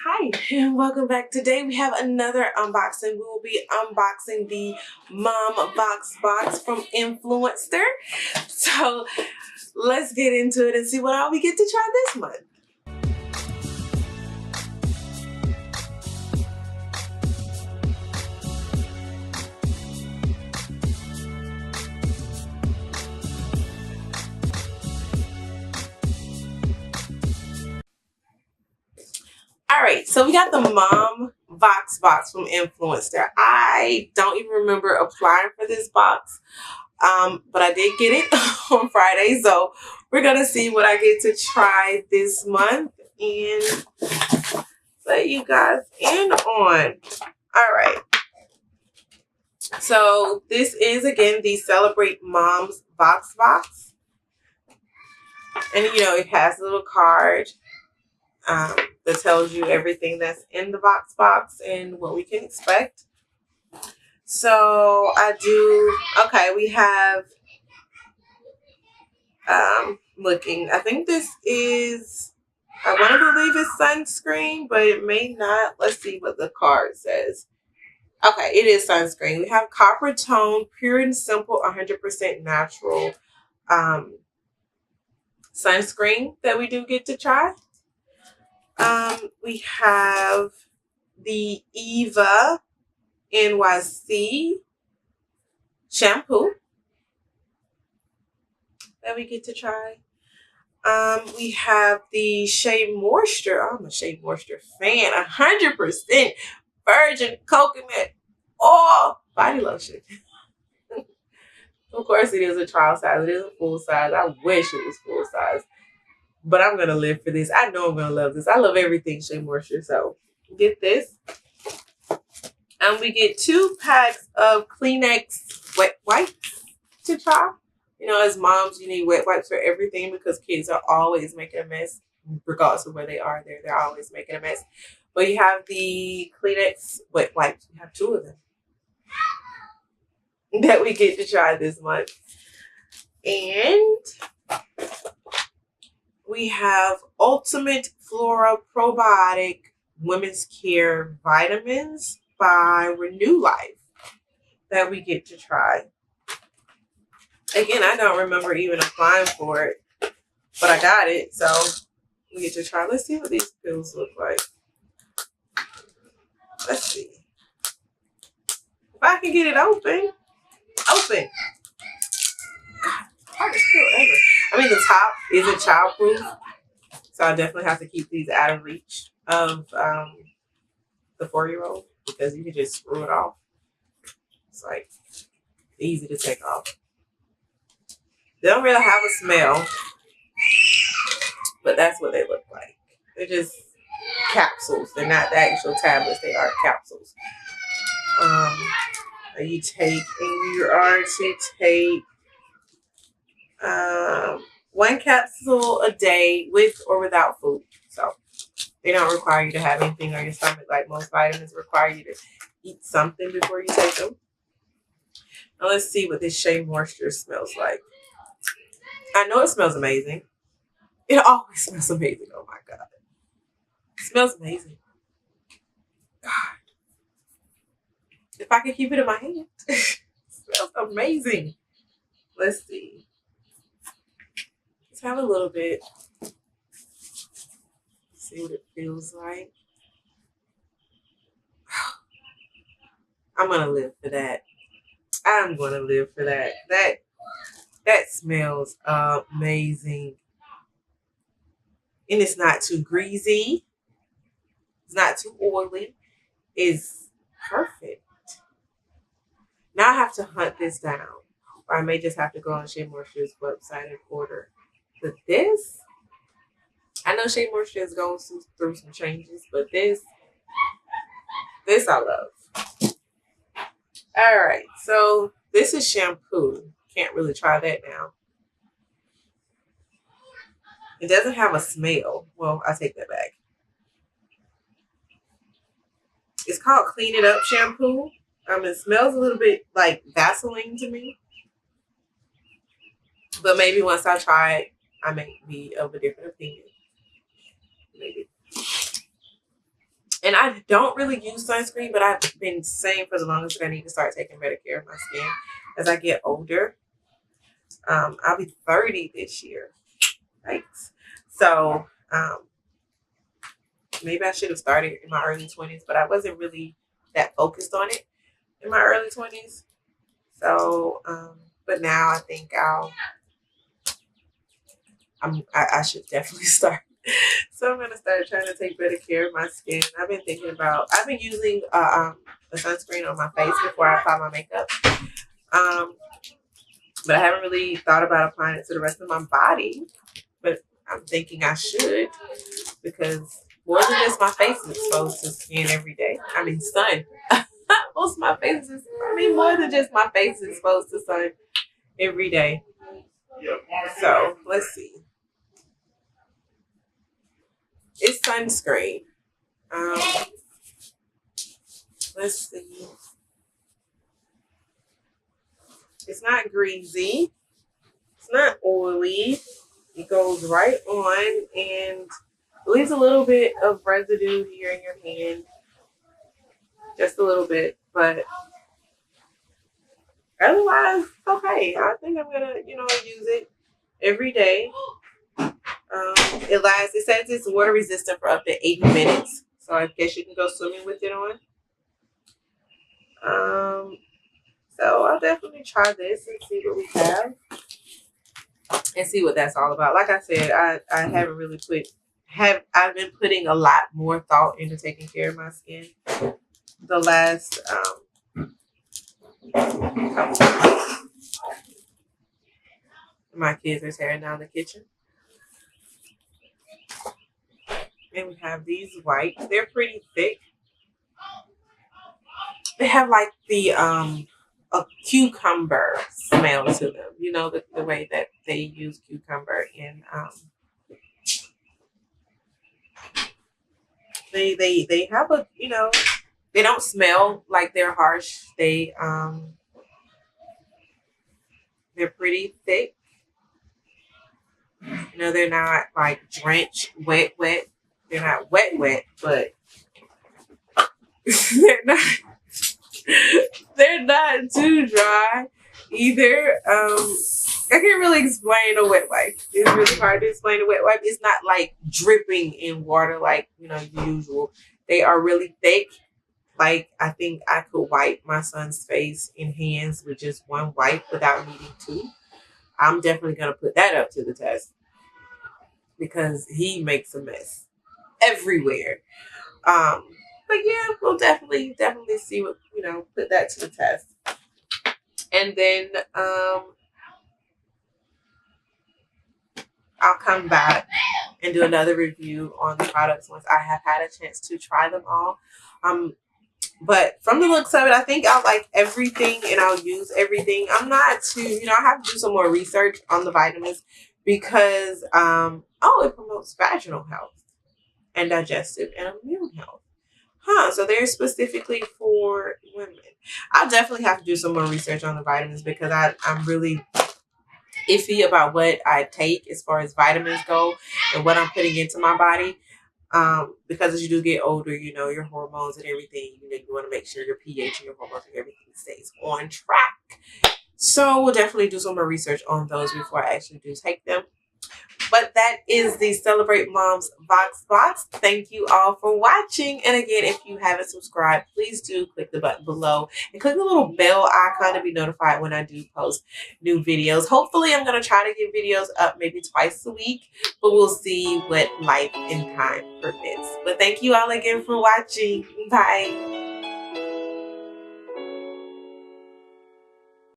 Hi and welcome back. Today we have another unboxing. We will be unboxing the Mom Voxbox from Influenster. So let's get into it and see what all we get to try this month. All right, so we got the Mom Voxbox from Influencer. I don't even remember applying for this box, but I did get it on Friday. So we're gonna see what I get to try this month and let you guys in on. All right, so this is again the Celebrate Moms Voxbox, and it has a little card that tells you everything that's in the box and what we can expect. So we have, looking, I think this is, I want to believe it's sunscreen, but it may not. Let's see what the card says. Okay, it is sunscreen. We have copper tone, pure and simple, 100% natural sunscreen that we do get to try. We have the Eva NYC shampoo that we get to try. We have the Shea Moisture. Oh, I'm a Shea Moisture fan. 100% virgin coconut oil body lotion. Of course, it is a trial size. It is a full size. I wish it was full size. But I'm going to live for this. I know I'm going to love this. I love everything Shea Moisture. So get this. And we get 2 packs of Kleenex wet wipes to try. As moms, you need wet wipes for everything because kids are always making a mess. Regardless of where they are, they're always making a mess. But you have the Kleenex wet wipes. We have 2 of them that we get to try this month. And we have Ultimate Flora Probiotic Women's Care Vitamins by Renew Life that we get to try. Again, I don't remember even applying for it, but I got it, so we get to try. Let's see what these pills look like. Let's see. If I can get it open. God, hardest pill ever. I mean, the top isn't childproof, so I definitely have to keep these out of reach of the 4-year-old because you can just screw it off. It's like easy to take off. They don't really have a smell, but that's what they look like. They're just capsules. They're not the actual tablets. They are capsules. You are to take 1 capsule a day with or without food. So they don't require you to have anything on your stomach like most vitamins require you to eat something before you take them. Now let's see what this Shea Moisture smells like. I know it smells amazing. It always smells amazing. Oh my God. It smells amazing. God. If I could keep it in my hand. It smells amazing. Let's see. Let's have a little bit. See what it feels like. I'm going to live for that. I'm going to live for that. That smells amazing. And it's not too greasy. It's not too oily. It's perfect. Now I have to hunt this down. Or I may just have to go on Shea Moisture's website and order. But this, I know Shea Moisture is going through some changes, but this I love. All right, so this is shampoo. Can't really try that now. It doesn't have a smell. Well, I take that back. It's called Clean It Up shampoo. It smells a little bit like Vaseline to me. But maybe once I try it, I may be of a different opinion. Maybe. And I don't really use sunscreen, but I've been saying for the longest that I need to start taking better care of my skin as I get older. I'll be 30 this year. Thanks. So maybe I should have started in my early 20s, but I wasn't really that focused on it in my early 20s. So, but now I think I should definitely start. So I'm gonna start trying to take better care of my skin. I've been using a sunscreen on my face before I apply my makeup. But I haven't really thought about applying it to the rest of my body. But I'm thinking I should, because more than just my face is exposed to skin every day. I mean, sun. Most of my face is, more than just my face is exposed to sun every day. So let's see. It's sunscreen. Let's see. It's not greasy. It's not oily. It goes right on and leaves a little bit of residue here in your hand. Just a little bit, but otherwise, okay. I think I'm gonna, use it every day. It says it's water resistant for up to 80 minutes. So I guess you can go swimming with it on. So I'll definitely try this and see what we have. And see what that's all about. Like I said, I haven't really I've been putting a lot more thought into taking care of my skin the last couple months. My kids are tearing down the kitchen. And we have these wipes. They're pretty thick. They have like the a cucumber smell to them. You know, the way that they use cucumber in they have a, they don't smell like they're harsh. They're pretty thick. They're not like drenched, wet. They're not wet, but they're not too dry either. I can't really explain a wet wipe. It's really hard to explain a wet wipe. It's not like dripping in water like, usual. They are really thick. Like, I think I could wipe my son's face and hands with just one wipe without needing two. I'm definitely going to put that up to the test because he makes a mess everywhere. But yeah, we'll definitely see what, put that to the test. And then I'll come back and do another review on the products once I have had a chance to try them all. But from the looks of it, I think I'll like everything and I'll use everything. I'm not too, I have to do some more research on the vitamins because, it promotes vaginal health and digestive and immune health. So they're specifically for women. I'll definitely have to do some more research on the vitamins because I'm really iffy about what I take as far as vitamins go and what I'm putting into my body. Because as you do get older, your hormones and everything, you want to make sure your pH and your hormones and everything stays on track. So we'll definitely do some more research on those before I actually do take them. But that is the Celebrate Moms Voxbox. Thank you all for watching. And again, if you haven't subscribed, please do click the button below and click the little bell icon to be notified when I do post new videos. Hopefully, I'm going to try to get videos up maybe twice a week, but we'll see what life and time permits. But thank you all again for watching. Bye.